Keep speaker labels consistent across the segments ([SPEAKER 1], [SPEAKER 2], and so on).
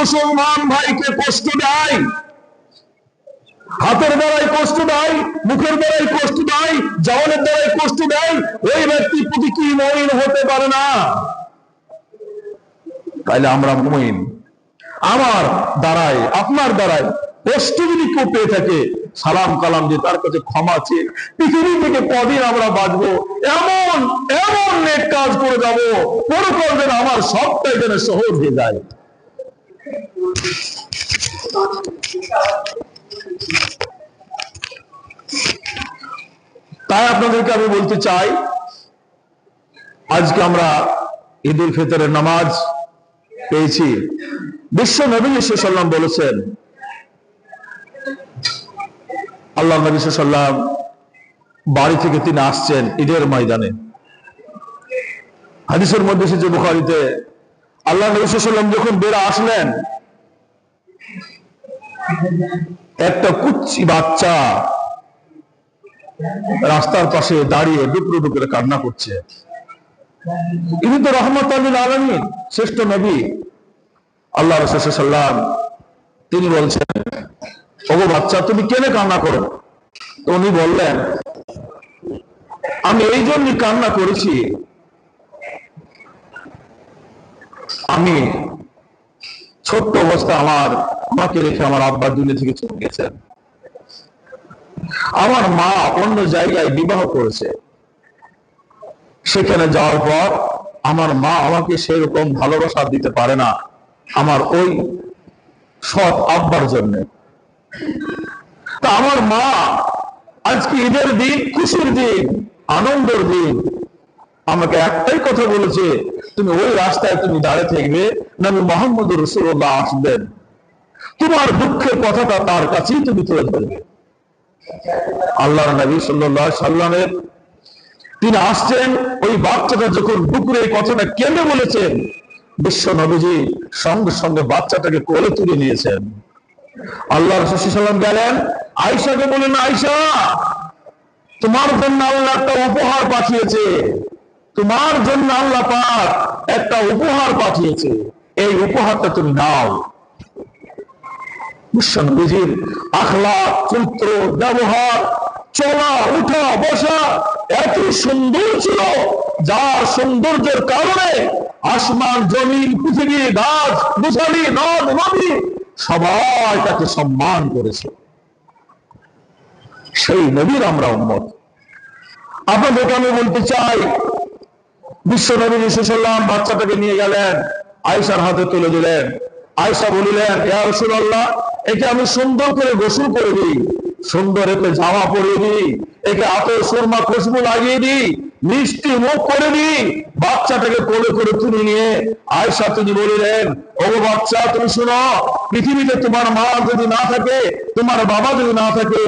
[SPEAKER 1] মুসলমান ভাইকে কষ্ট দেয়, হাতের দ্বারাই কষ্ট দেয়, মুখের দ্বারাই কষ্ট দেয়, জবানের দ্বারাই কষ্ট দেয়, ওই ব্যক্তি প্রতি কি মুমিন হতে পারে না? তাইলে আমরা মুমিন। আমার দ্বারাই, আপনার দ্বারাই কষ্ট যদি কেউ পেয়ে থাকে, সালাম কালাম দিয়ে তার কাছে ক্ষমা চেয়ে পৃথিবী থেকে কদিন আমরা বাঁচবো, এমন এমন নেক কাজ করে যাব, পরকাল যেন আমার সবটাই যেন সহজ হয়ে যায়। তাই আপনাদেরকে আমি বলতে চাই, আজকে আমরা ঈদ উল ফিতরের নামাজ পেয়েছি। বিশ্ব নবী সাল্লাল্লাহু আলাইহি ওয়াসাল্লাম বলেছেন, আল্লাহ নবী সাল্লাল্লাহু আলাইহি ওয়াসাল্লাম বাড়ি থেকে তিনি আসছেন ঈদের ময়দানে। হাদিসের মধ্যে এসেছে বুখারীতে, আল্লাহ নবী সাল্লাল্লাহু আলাইহি ওয়াসাল্লাম যখন বের আসলেন, একটা কুচ্চি বাচ্চা রাস্তার পাশে দাঁড়িয়ে ডুকরো ডুকরে কান্না করছে। ইনি তো রাহমাতুল লিল আলামিন, শ্রেষ্ঠ নবী আল্লাহ রাসূল সাল্লাল্লাহু আলাইহি ওয়াসাল্লাম, তিনি বলছেন, ওগো বাচ্চা, তুমি কেন কান্না করো? তো উনি বললেন, আমি এই জন্যই কান্না করেছি, আমি ছোট্ট অবস্থা আমাকে রেখে আমার আব্বা দুনিয়া থেকে চলে গেছেন। আমার মা অন্য জায়গায় বিবাহ করেছে, সেখানে যাওয়ার পর আমার মা আমাকে সেরকম ভালোবাসা দিতে পারে না আমার ওই সৎ আব্বার জন্য। তা আমার মা আজকে ঈদের দিন, খুশির দিন, আনন্দের দিন, আমাকে একটাই কথা বলেছে, তুমি ওই রাস্তায় তুমি দাঁড়িয়ে থাকবে, নবী মুহাম্মদ রাসূলুল্লাহ আসবেন, তোমার দুঃখের কথাটা তার কাছেই তুমি তুলে ধরবে। আল্লাহর নবী সাল্লাল্লাহু আলাইহি ওয়াসাল্লামের তিনি আসছেন, ওই বাচ্চাটা যখন ডুকরে কথাটা কেঁদে বলেছেন, বিশ্ব নবীজি সঙ্গে সঙ্গে বাচ্চাটাকে কোলে তুলে নিয়েছেন। আল্লাহ রাসূল সাল্লাল্লাহু আলাইহি ওয়াসাল্লাম গেলেন, আয়েশাকে বলেন, আয়েশা, তোমার জন্য আল্লাহ একটা উপহার পাঠিয়েছে, তোমার জন্য আল্লাহ পাক একটা উপহার পাঠিয়েছে, এই উপহারটা তুমি নাও। বিশ্ব নবীজির আখলাক, চরিত্র, ব্যবহার, চলা উঠা বসা এত সুন্দর ছিল, যার সৌন্দর্যের কারণে আসমান, জমিন, পৃথিবী, গাছ, গোছালি, নদ নদী সবাই তাকে সম্মান করেছে। সেই নবীর আমরা উম্মত। আপনাদেরকে আমি বলতে চাই, বিশ্ব নবী সাল্লাল্লাহু আলাইহি ওয়াসাল্লাম বাচ্চাটাকে নিয়ে গেলেন, আয়েশার হাতে তুলে দিলেন। আয়েশা বলিলেন, ইয়া রাসূলুল্লাহ, একে আমি সুন্দর করে গোসল করে দিই, সুন্দর একে জামা পরিয়ে দিই, একে আতর সুরমা খুশবু লাগিয়ে দিই, মিষ্টি মুখ করে দিই, বাচ্চাটাকে কোলে করে তুলে নিয়ে আয়েশা তিনি বলিলেন, ও বাচ্চা, তুমি শোনো, পৃথিবীতে তোমার মা যদি না থাকে, তোমার বাবা যদি না থাকে,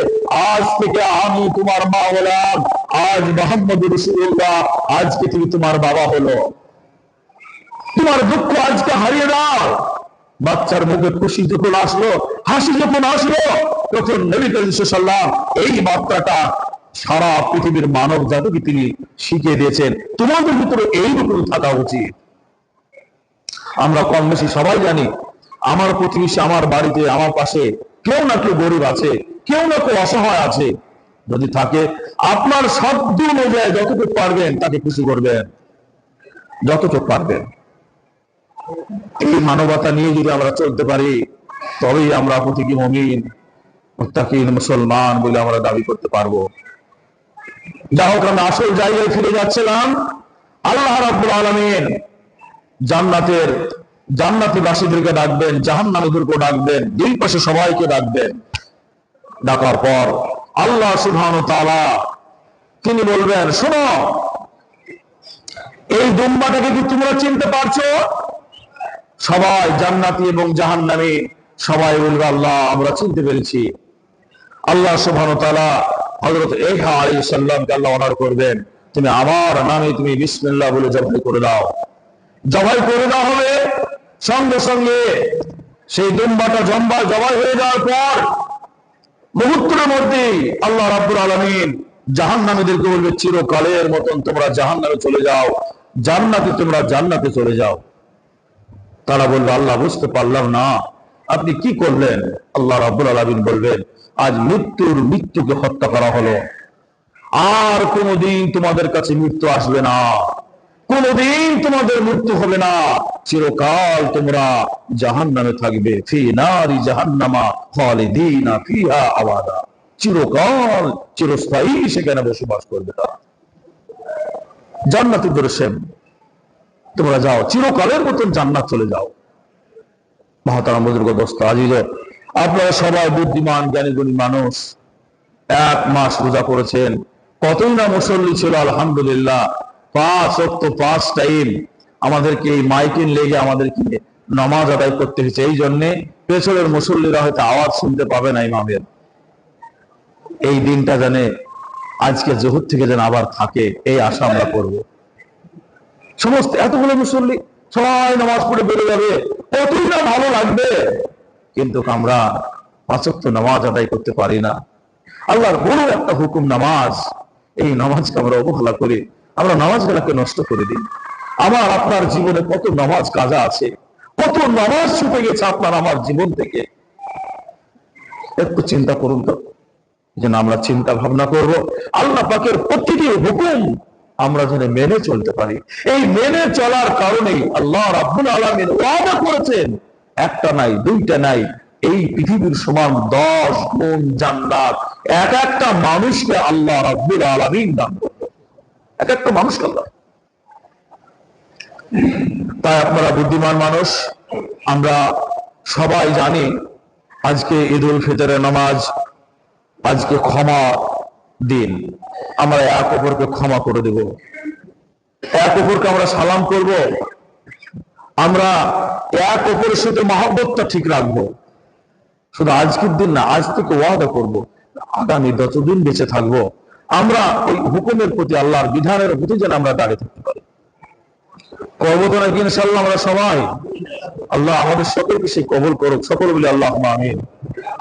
[SPEAKER 1] আজ থেকে আমি তোমার মা হলাম, আজ মুহাম্মদ রাসূলুল্লাহ, আজকে তুমি তোমার বাবা হলো, তোমার দুঃখ আজকে হারিয়ে দাও। বাচ্চার মুখে খুশি যখন আসলো, হাসি যখন আসলো, তখন নবী করিম সাল্লাল্লাহু আলাইহি ওয়াসাল্লাম এই বার্তাটা সারা পৃথিবীর মানব জাতিকে তিনি শিখিয়ে দিয়েছেন, তোমাদের ভিতরে এইরকম থাকা উচিত। আমরা কম বেশি সবাই জানি, আমার প্রতিবেশী, আমার বাড়িতে, আমার পাশে কেউ না কেউ গরিব আছে, কেউ না কেউ অসহায় আছে। যদি থাকে, আপনার সাধ্য অনুযায়ী যতটুকু পারবেন তাকে খুশি করবেন, যতটুকু পারবেন। এই মানবতা নিয়ে যদি আমরা চলতে পারি, তবেই আমরা প্রতীকী মুমিন, মুত্তাকিন, মুসলমান বলে আমরা দাবি করতে পারবো। যা হোক, আমরা আসল জায়গায় ফিরে যাচ্ছিলাম। আল্লাহ রাব্বুল আলামিন জান্নাতি বাসীদেরকে ডাকবেন, জাহান্নামীদেরকে ডাকবেন, দুই পাশে সবাইকে ডাকবেন। ডাকার পর আল্লাহ সুবহানাহু ওয়া তাআলা তিনি বলবেন, শোনো, এই দুম্বাটাকে কি তোমরা চিনতে পারছো? সবাই জান্নাতি এবং জাহান্নামী সবাই বলবে, আল্লাহ, আমরা চিনতে পেরেছি। আল্লাহ সুবহানাহু ওয়া তাআলা হযরত ঈসা আলাইহিস সালামকে আল্লাহ অর্ডার করবেন, তুমি আমার নামে তুমি বিসমিল্লাহ বলে জবাই করে দাও। জবাই করে দেওয়া হবে। সঙ্গে সঙ্গে সেই দুম্বাটা জবাই হয়ে যাওয়ার পর মুহূর্তের মধ্যেই আল্লাহ রাব্বুল আলামিন জাহান্নামীদেরকে বলবে, চিরকালের মতন তোমরা জাহান্নামে চলে যাও, জান্নাতে তোমরা জান্নাতে চলে যাও। তারা বলবে, আল্লাহ বুঝতে পারলাম না আপনি কি করলেন। আল্লাহ রাব্বুল আলামিন বলবেন, আজ মৃত্যুকে হত্যা করা হলো, আর কোনদিন তোমাদের কাছে মৃত্যু আসবে না, কোনদিন তোমাদের মৃত্যু হবে না, চিরকাল তোমরা জাহান্নামে থাকবে, ফি নারি জাহান্নামা খালিদিনা ফিহা আবাদা, চিরকাল চিরস্থায়ী সেখানে বসবাস করবে তারা। জান্নাতে দর্শেন তোমরা যাও, চিরকালের মতন জান্নাত চলে যাও। মহাতারাম বুজুর্গ দোস্ত আজিজ, আপনারা সবাই বুদ্ধিমান জ্ঞানী গুণী মানুষ, 1 মাস রোজা করেছেন, কতই না মুসল্লি ছিল আলহামদুলিল্লাহ, 5 ওয়াক্ত 5 টাইম আমাদেরকে এই মাইকিং লেগে আমাদেরকে নামাজ আদায় করতে হয়েছে। এই জন্য পেছনের মুসল্লিরা হয়তো আওয়াজ শুনতে পাবে না ইমামের। এই দিনটা জানে আজকে জোহর থেকে যেন আবার থাকে, এই আশা আমরা করব। সমস্ত এতগুলো মুসল্লি সবাই নামাজ পড়ে বেড়ে যাবে, কতই না ভালো লাগবে, কিন্তু আমরা 5 ওয়াক্ত নামাজ আদায় করতে পারি না। আল্লাহর বড় একটা হুকুম নামাজ, এই নামাজকে আমরা অবহেলা করি, আমরা নামাজগুলোকে নষ্ট করে দিই। আমার আপনার জীবনে কত নামাজ কাজা আছে, কত নামাজ ছুটে গেছে আপনার আমার জীবন থেকে। একটু চিন্তা করুন তো, যেন আমরা চিন্তা ভাবনা করব, আল্লাহ পাকের প্রতিটি হুকুম আমরা যেন মেনে চলতে পারি। এই মেনে চলার কারণেই আল্লাহ রাব্বুল আলামিন ওয়াদা করেছেন, একটা নাই দুইটা নাই, এই পৃথিবীর সমান 10 গুণ জান্নাত এক একটা মানুষকে আল্লাহ রাব্বুল আলামিন দান করবেন, এক একটা মানুষকে আল্লাহ। তাই আপনারা বুদ্ধিমান মানুষ, আমরা সবাই জানি আজকে ঈদুল ফিতরের নামাজ, আজকে ক্ষমা দিন। আমরা এক অপরকে ক্ষমা করে দেব, এক অপরকে আমরা সালাম করব, আমরা এক অপরের সাথে মহব্বতটা ঠিক রাখবো। শুধু আজকের দিন না, আজ থেকে ওয়াদা করব, আগামী যতদিন বেঁচে থাকবো আমরা ওই হুকুমের প্রতি, আল্লাহর বিধানের প্রতি যেন আমরা দাঁড়িয়ে থাকতে পারি। করবো তো নাকি ইনশাআল্লাহ আমরা সবাই? আল্লাহ আমাদের সকলকে সে কবুল করুক, সকল বলি আল্লাহ আমিন।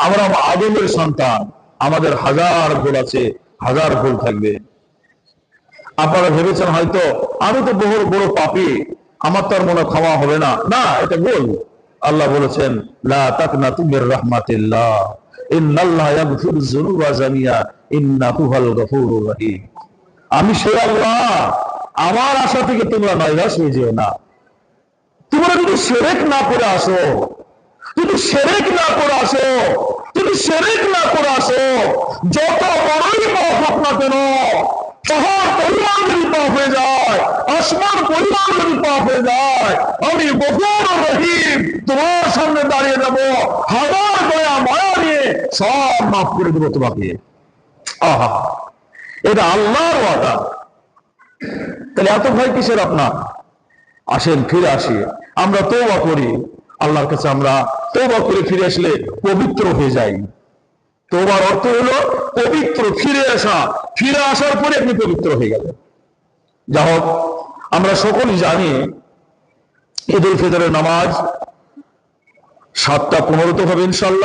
[SPEAKER 1] আমরা আদমের সন্তান, আমাদের হাজার ভুল আছে, হাজার ভুল থাকবে। আপনারা ভেবেছেন হয়তো আমি তো বহু বড় পাপী, আমার তো আর মনে ক্ষমা হবে না, না, এটা ভুল। আল্লাহ বলেছেন, লা তাকনাতু মির রাহমাতিল্লাহ, ইন্নাল্লাহা ইয়াগফিরুয যুনুবা জামিআ, ইন্নাহু হুয়াল গফুরুর রহিম। আমি সে আল্লাহ, আমার আশা থেকে তোমরা নৈরাশ হয়ে যেও না। তোমরা যদি শিরক না করে আসো, যদি শিরক না করে আসো, যদি শিরক না করে আসো, যত বড়ই পাপ হোক না কেন, শহর পরিমাণ যদি পাপ হয়ে যায়, আসমান পরিমাণ যদি পাপ হয়ে যায়, আমি গফুর রহিম তোমার সামনে দাঁড়িয়ে যাবো, হাজার দয়া মায়া নিয়ে সব মাফ করে দেবো তোমাকে। আহা, এটা আল্লাহর ওয়াদা। তাহলে এত ভয় কিসের আপনার? আসেন ফিরে আসি, আমরা তওবা করি আল্লাহর কাছে। আমরা তওবা করে ফিরে আসলে পবিত্র হয়ে যাই। তওবার অর্থ হলো পবিত্র, ফিরে আসা। ফিরে আসার পরে আপনি পবিত্র হয়ে গেলেন। যা হোক, আমরা সকলেই জানি ঈদুল ফিতরের নামাজ 7টা 15 হবে ইনশাআল্লাহ।